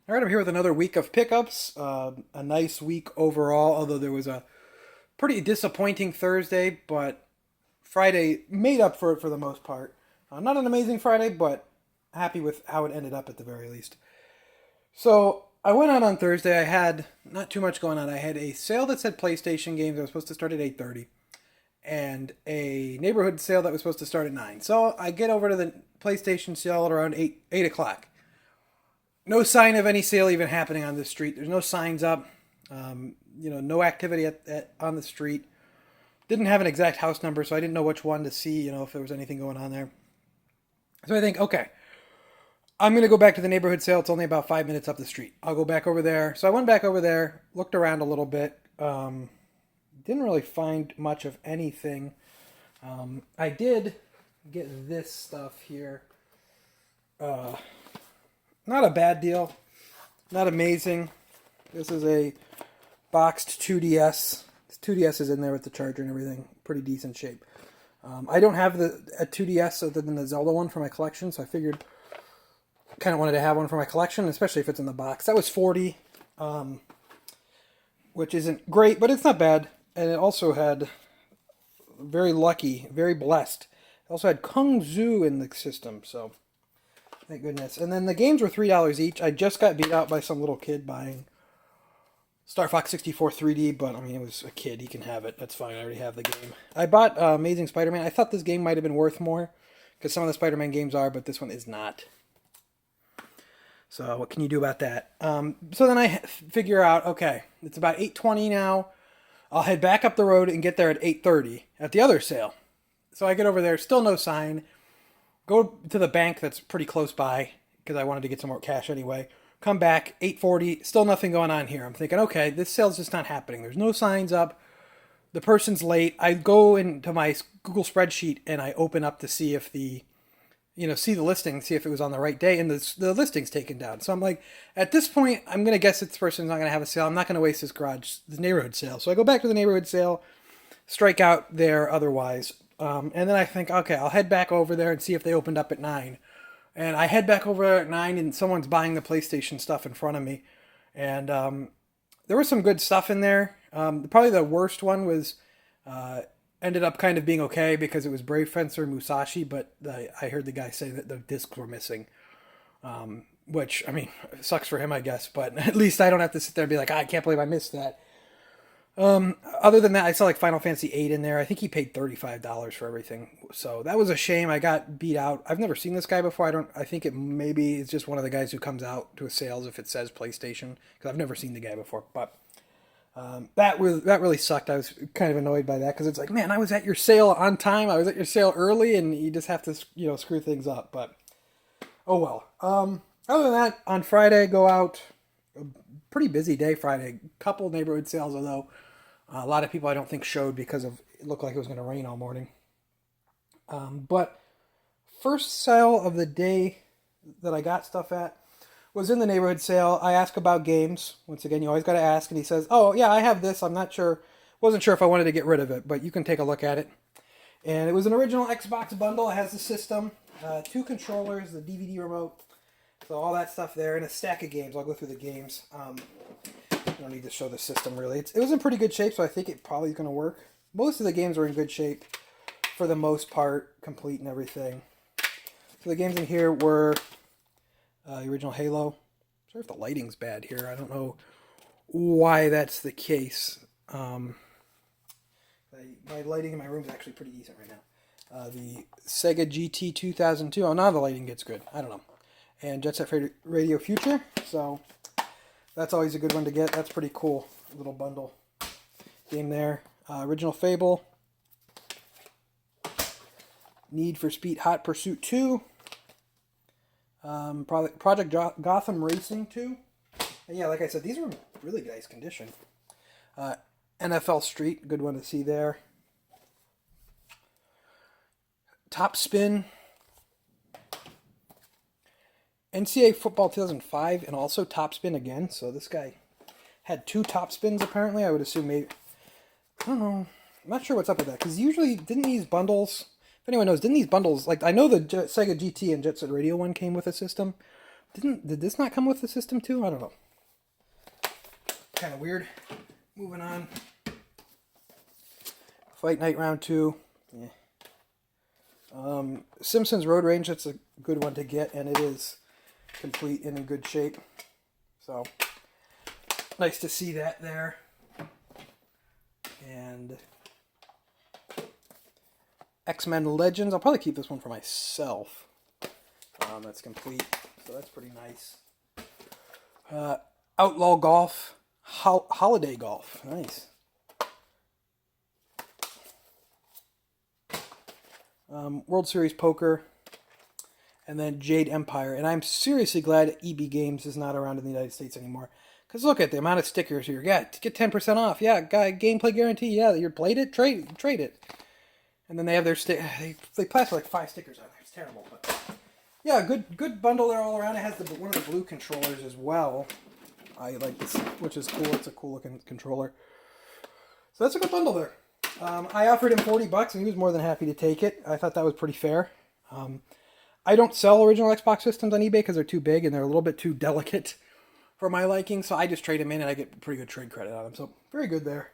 All right, I'm here with another week of pickups. A nice week overall, although there was a pretty disappointing Thursday, but Friday made up for it for the most part. Not an amazing Friday, but happy with how it ended up at the very least. So I went out on Thursday. I had not too much going on. I had a sale that said PlayStation games that was supposed to start at 8:30, and a neighborhood sale that was supposed to start at 9. So I get over to the PlayStation sale at around 8 o'clock. No sign of any sale even happening on this street. There's no signs up. No activity on the street. Didn't have an exact house number, so I didn't know which one to see. If there was anything going on there. So I think, okay, I'm gonna go back to the neighborhood sale. It's only about 5 minutes up the street. I'll go back over there. So I went back over there, looked around a little bit. Didn't really find much of anything. I did get this stuff here. Not a bad deal. Not amazing. This is a boxed 2DS. This 2DS is in there with the charger and everything. Pretty decent shape. I don't have a 2DS other than the Zelda one for my collection, so I figured kind of wanted to have one for my collection, especially if it's in the box. That was 40, which isn't great, but it's not bad. And it also had, very lucky, very blessed, it also had Kung Zu in the system, so thank goodness. And then the games were $3 each. I just got beat out by some little kid buying Star Fox 64 3D, but I mean, it was a kid. He can have it. That's fine. I already have the game. I bought Amazing Spider-Man. I thought this game might have been worth more because some of the Spider-Man games are, but this one is not. So what can you do about that? So then I figure out, okay, it's about 8:20 now. I'll head back up the road and get there at 8:30 at the other sale. So I get over there, still no sign. Go to the bank that's pretty close by because I wanted to get some more cash anyway. Come back, 8:40, still nothing going on here. I'm thinking, okay, this sale's just not happening. There's no signs up. The person's late. I go into my Google spreadsheet and I open up to see if see the listing, see if it was on the right day, and the listing's taken down. So I'm like, at this point, I'm going to guess that this person's not going to have a sale. I'm not going to waste this neighborhood sale. So I go back to the neighborhood sale, strike out there otherwise. And then I think, okay, I'll head back over there and see if they opened up at 9. And I head back over there at 9, and someone's buying the PlayStation stuff in front of me. And there was some good stuff in there. Probably the worst one was ended up kind of being okay because it was Brave Fencer Musashi, but I heard the guy say that the discs were missing. Which, I mean, sucks for him, I guess. But at least I don't have to sit there and be like, I can't believe I missed that. Other than that, I saw like Final Fantasy 8 in there. I think he paid $35 for everything. So that was a shame. I got beat out. I've never seen this guy before. I think it maybe is just one of the guys who comes out to a sales if it says PlayStation, because I've never seen the guy before. But that really sucked. I was kind of annoyed by that because it's like, man, I was at your sale on time. I was at your sale early, and you just have to screw things up. But oh well. Other than that, on Friday, go out. Pretty busy day Friday. Couple neighborhood sales, although a lot of people I don't think showed because of it looked like it was going to rain all morning. But first sale of the day that I got stuff at was in the neighborhood sale. I asked about games. Once again, you always got to ask, and he says, "Oh yeah, I have this. I'm not sure. Wasn't sure if I wanted to get rid of it, but you can take a look at it." And it was an original Xbox bundle. It has the system, 2 controllers, the DVD remote, so all that stuff there, and a stack of games. I'll go through the games. I don't need to show the system really. It was in pretty good shape, so I think it probably is going to work. Most of the games are in good shape for the most part, complete and everything. So the games in here were the original Halo. Sorry if the lighting's bad here. I don't know why that's the case. My lighting in my room is actually pretty decent right now. The Sega GT 2002. Oh, now the lighting gets good. I don't know. And Jet Set Radio Future. So that's always a good one to get. That's pretty cool. Little bundle game there. Original Fable. Need for Speed Hot Pursuit 2. Project Gotham Racing 2. And yeah, like I said, these are in really nice condition. NFL Street, good one to see there. Top Spin. NCAA Football 2005 and also Top Spin again. So this guy had 2 Top Spins apparently. I would assume maybe, I don't know. I'm not sure what's up with that because usually didn't these bundles, if anyone knows, didn't these bundles, like I know the Sega GT and Jet Set Radio one came with a system, Did this not come with the system too? I don't know. Kind of weird. Moving on. Fight Night Round 2. Yeah. Simpsons Road Rage, that's a good one to get, and it is complete and in good shape. So, nice to see that there. And X-Men Legends. I'll probably keep this one for myself. That's complete, so that's pretty nice. Outlaw Golf. Holiday Golf. Nice. World Series Poker, and then Jade Empire. And I'm seriously glad EB Games is not around in the United States anymore. Because look at the amount of stickers here. Yeah, get 10% off. Yeah, gameplay guarantee. Yeah, you played it, trade it. And then they have their they plaster like 5 stickers on there. It's terrible, but yeah, good bundle there all around. It has one of the blue controllers as well. I like this, which is cool. It's a cool looking controller. So that's a good bundle there. I offered him $40 and he was more than happy to take it. I thought that was pretty fair. I don't sell original Xbox systems on eBay because they're too big and they're a little bit too delicate for my liking. So I just trade them in and I get pretty good trade credit on them. So very good there.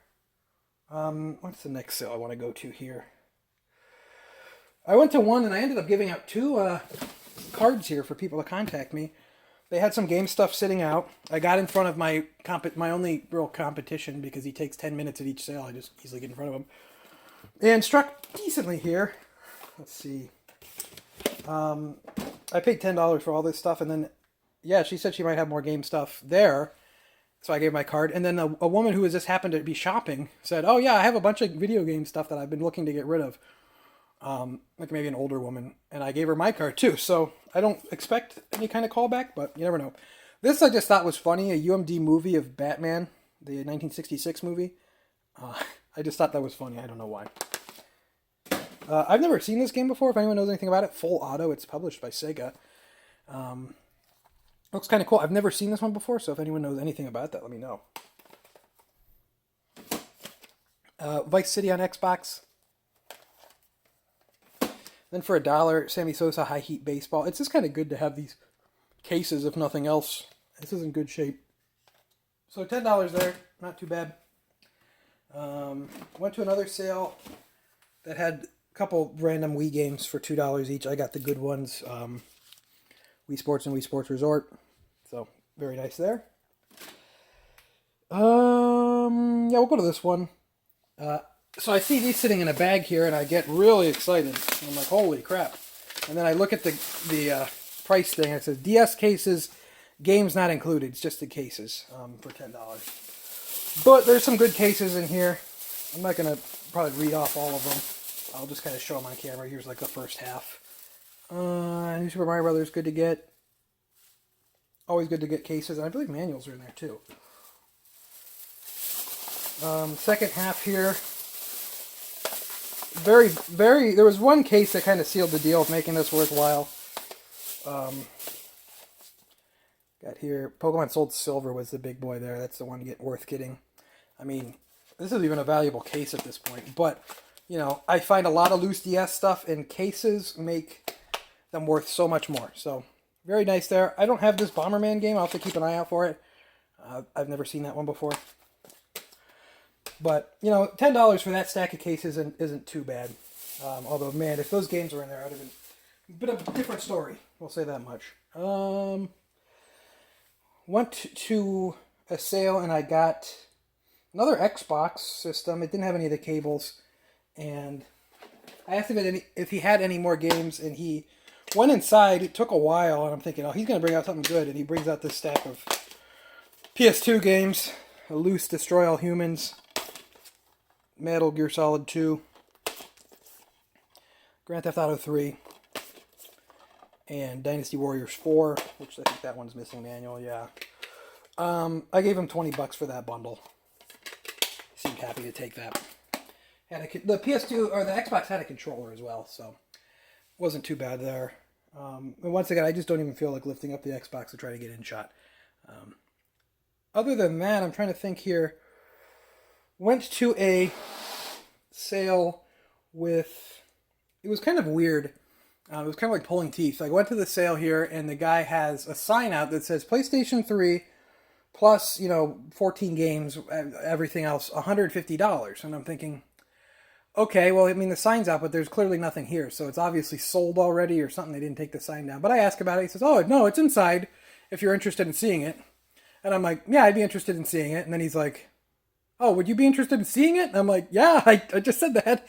What's the next sale I want to go to here? I went to one and I ended up giving out 2 cards here for people to contact me. They had some game stuff sitting out. I got in front of my only real competition because he takes 10 minutes at each sale. I just easily get in front of him. And struck decently here. Let's see. I paid $10 for all this stuff. And then, yeah, she said she might have more game stuff there. So I gave my card. And then a woman who just happened to be shopping said, oh, yeah, I have a bunch of video game stuff that I've been looking to get rid of. Like maybe an older woman, and I gave her my card too, so I don't expect any kind of callback, but you never know. This I just thought was funny, a UMD movie of Batman, the 1966 movie. I just thought that was funny, I don't know why. I've never seen this game before, if anyone knows anything about it. Full Auto, it's published by Sega. Looks kind of cool. I've never seen this one before, so if anyone knows anything about that, let me know. Vice City on Xbox. Then for $1, Sammy Sosa High Heat Baseball. It's just kind of good to have these cases, if nothing else. This is in good shape. So $10 there, not too bad. Went to another sale that had a couple random Wii games for $2 each. I got the good ones, Wii Sports and Wii Sports Resort. So very nice there. Yeah, we'll go to this one. So I see these sitting in a bag here, and I get really excited. I'm like, holy crap. And then I look at the price thing, and it says DS cases, games not included. It's just the cases for $10. But there's some good cases in here. I'm not going to probably read off all of them. I'll just kind of show them on camera. Here's like the first half. New Super Mario Brothers, good to get. Always good to get cases, and I believe manuals are in there too. Second half here. There was one case that kind of sealed the deal of making this worthwhile. Got here, Pokemon Soul Silver was the big boy there. That's the one worth getting. I mean, this is even a valuable case at this point. But, you know, I find a lot of loose DS stuff, and cases make them worth so much more. So, very nice there. I don't have this Bomberman game. I'll have to keep an eye out for it. I've never seen that one before. But, you know, $10 for that stack of cases isn't too bad. Although, man, if those games were in there, it would have been a different story. We'll say that much. Went to a sale and I got another Xbox system. It didn't have any of the cables. And I asked him if he had any more games. And he went inside. It took a while. And I'm thinking, oh, he's going to bring out something good. And he brings out this stack of PS2 games. Loose Destroy All Humans. Metal Gear Solid 2, Grand Theft Auto 3, and Dynasty Warriors 4, which I think that one's missing manual, yeah. I gave him $20 for that bundle. He seemed happy to take that. The PS2, or the Xbox had a controller as well, so wasn't too bad there. And once again, I just don't even feel like lifting up the Xbox to try to get in shot. Other than that, I'm trying to think here. Went to a sale with, it was kind of weird. It was kind of like pulling teeth. I went to the sale here, and the guy has a sign out that says PlayStation 3 plus, 14 games, everything else, $150. And I'm thinking, okay, well, I mean, the sign's out, but there's clearly nothing here. So it's obviously sold already or something. They didn't take the sign down. But I asked about it. He says, oh, no, it's inside if you're interested in seeing it. And I'm like, yeah, I'd be interested in seeing it. And then he's like, oh, would you be interested in seeing it? And I'm like, yeah, I just said that.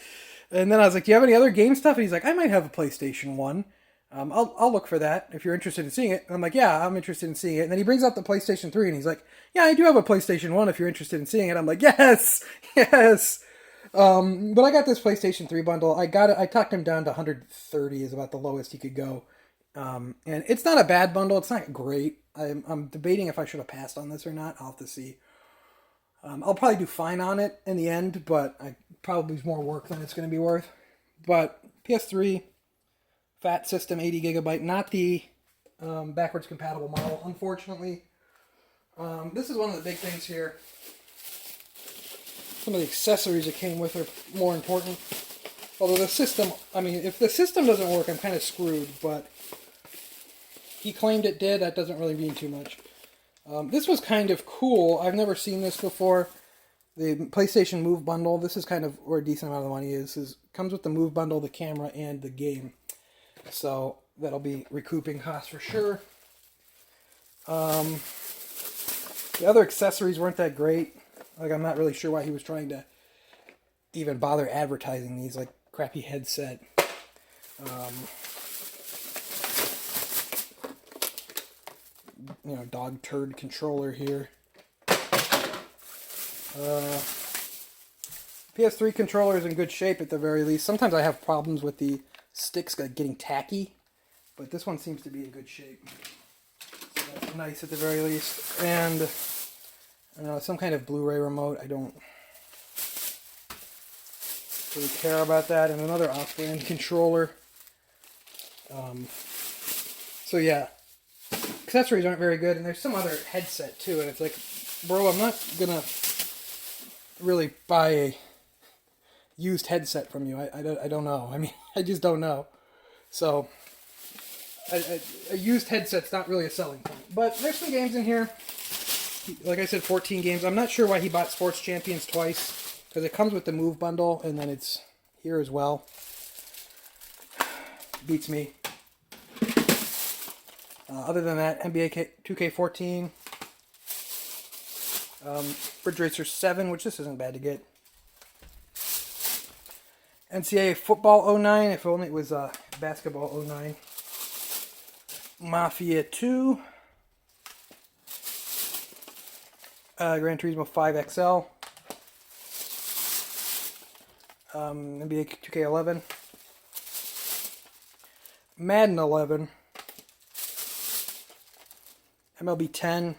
And then I was like, do you have any other game stuff? And he's like, I might have a PlayStation 1. I'll look for that if you're interested in seeing it. And I'm like, yeah, I'm interested in seeing it. And then he brings up the PlayStation 3 and he's like, yeah, I do have a PlayStation 1 if you're interested in seeing it. I'm like, yes, yes. But I got this PlayStation 3 bundle. I talked him down to 130 is about the lowest he could go. And it's not a bad bundle. It's not great. I'm debating if I should have passed on this or not. I'll have to see. I'll probably do fine on it in the end, but I probably is more work than it's going to be worth. But PS3, fat system, 80 gigabyte, not the backwards compatible model, unfortunately. This is one of the big things here. Some of the accessories that came with are more important. Although the system, I mean, if the system doesn't work, I'm kind of screwed, but he claimed it did. That doesn't really mean too much. This was kind of cool. I've never seen this before. The PlayStation Move bundle. This is kind of where a decent amount of the money is. Comes with the Move bundle, the camera, and the game. So that'll be recouping costs for sure. The other accessories weren't that great. Like, I'm not really sure why he was trying to even bother advertising these, like crappy headset. Dog turd controller here. PS3 controller is in good shape at the very least. Sometimes I have problems with the sticks getting tacky, but this one seems to be in good shape. So that's nice at the very least. And some kind of Blu-ray remote. I don't really care about that. And another off-brand controller. So yeah. Accessories aren't very good, and there's some other headset too, and it's like, bro, I'm not gonna really buy a used headset from you. I don't know. I mean, I just don't know. So, a used headset's not really a selling point. But there's some games in here. Like I said, 14 games. I'm not sure why he bought Sports Champions twice, because it comes with the Move bundle, and then it's here as well. Beats me. Other than that, NBA 2K14, Ridge Racer 7, which this isn't bad to get. NCAA Football 09, if only it was Basketball 09. Mafia 2. Gran Turismo 5 XL. NBA 2K11. Madden 11. MLB 10.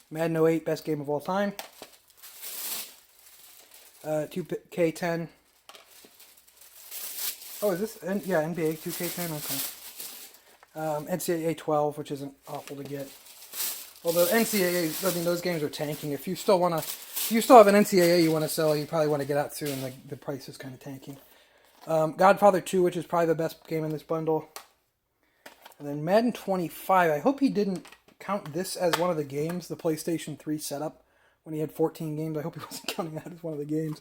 Madden 08, best game of all time. 2K10. Oh, is this? Yeah, NBA 2K10, okay. NCAA 12, which isn't awful to get. Although NCAA, I mean, those games are tanking. If you still have an NCAA you want to sell, you probably want to get out soon. The price is kind of tanking. Godfather 2, which is probably the best game in this bundle. And then Madden 25. I hope he didn't count this as one of the games, the PlayStation 3 setup, when he had 14 games. I hope he wasn't counting that as one of the games.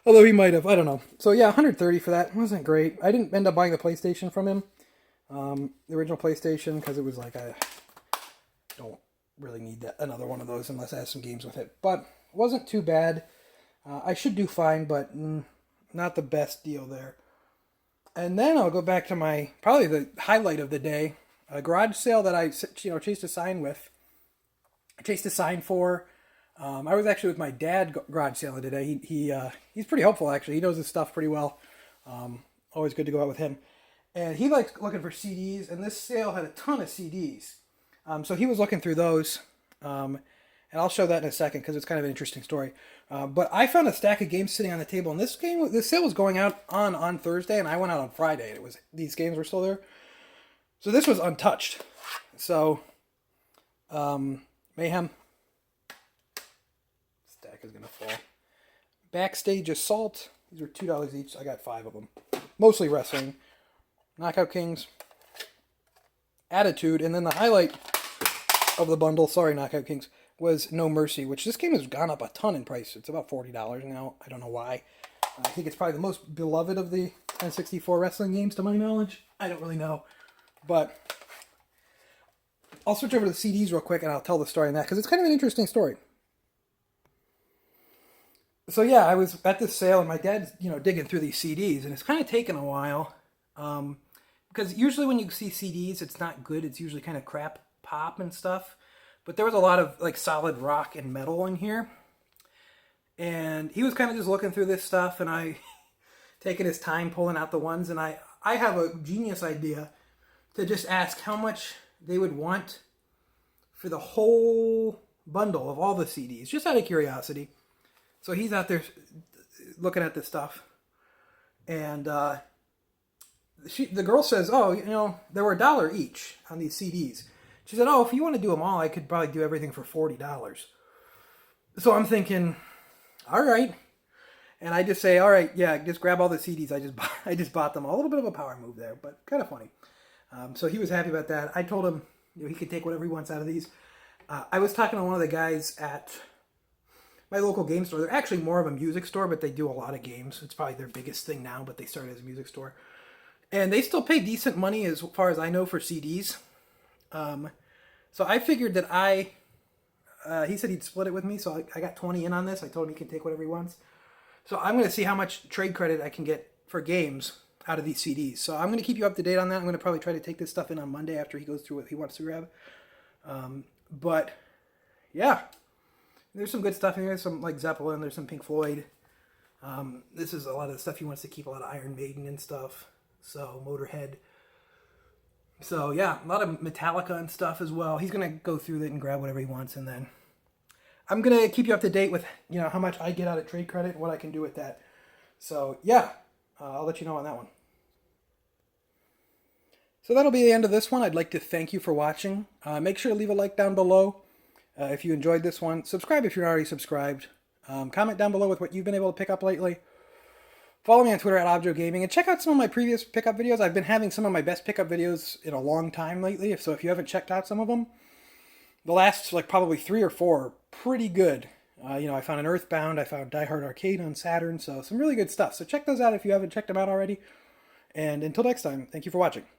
Although he might have. I don't know. So yeah, 130 for that. It wasn't great. I didn't end up buying the PlayStation from him. The original PlayStation, because it was like, I don't really need another one of those unless I have some games with it. But it wasn't too bad. I should do fine, but not the best deal there. And then I'll go back to probably the highlight of the day, a garage sale that I chased a sign with. I chased a sign for. I was actually with my dad garage sale today. He's pretty helpful, actually. He knows his stuff pretty well. Always good to go out with him. And he likes looking for CDs, and this sale had a ton of CDs. So he was looking through those. And I'll show that in a second because it's kind of an interesting story. But I found a stack of games sitting on the table, and this sale was going out on Thursday, and I went out on Friday. And these games were still there, so this was untouched. So, Mayhem stack is gonna fall. Backstage Assault. These were $2 each. I got 5 of them. mostly wrestling. Knockout Kings, Attitude, and then the highlight of the bundle, sorry Knockout Kings, was No Mercy, which this game has gone up a ton in price. It's about $40 now. I don't know why. I think it's probably the most beloved of the N64 wrestling games to my knowledge. I don't really know. But I'll switch over to the CDs real quick and I'll tell the story on that because it's kind of an interesting story. So yeah, I was at this sale and my dad's, digging through these CDs and it's kind of taken a while. Because usually when you see CDs, it's not good. It's usually kind of crap pop and stuff. But there was a lot of like solid rock and metal in here. And he was kind of just looking through this stuff and I taking his time pulling out the ones. And I have a genius idea to just ask how much they would want for the whole bundle of all the CDs, just out of curiosity. So he's out there looking at this stuff. And the girl says, oh, there were $1 each on these CDs. She said, oh, if you want to do them all, I could probably do everything for $40. So I'm thinking, all right. And I just say, all right, yeah, just grab all the CDs. I just bought them all. A little bit of a power move there, but kind of funny. So he was happy about that. I told him he could take whatever he wants out of these. I was talking to one of the guys at my local game store. They're actually more of a music store, but they do a lot of games. It's probably their biggest thing now, but they started as a music store. And they still pay decent money as far as I know for CDs. So I figured that he said he'd split it with me, so I got 20 in on this. I told him he can take whatever he wants. So I'm going to see how much trade credit I can get for games out of these CDs. So I'm going to keep you up to date on that. I'm going to probably try to take this stuff in on Monday after he goes through what he wants to grab. But yeah, there's some good stuff in here. There's some like Zeppelin. There's some Pink Floyd. This is a lot of the stuff he wants to keep. A lot of Iron Maiden and stuff. So Motorhead. So yeah, a lot of Metallica and stuff as well. He's going to go through it and grab whatever he wants, and then I'm going to keep you up to date with, how much I get out of trade credit and what I can do with that. So yeah, I'll let you know on that one. So that'll be the end of this one. I'd like to thank you for watching. Make sure to leave a like down below if you enjoyed this one. Subscribe if you're already subscribed. Comment down below with what you've been able to pick up lately. Follow me on Twitter at Objo Gaming, and check out some of my previous pickup videos. I've been having some of my best pickup videos in a long time lately, so if you haven't checked out some of them, the last probably 3 or 4 are pretty good. I found an Earthbound, I found Die Hard Arcade on Saturn, so some really good stuff. So check those out if you haven't checked them out already. And until next time, thank you for watching.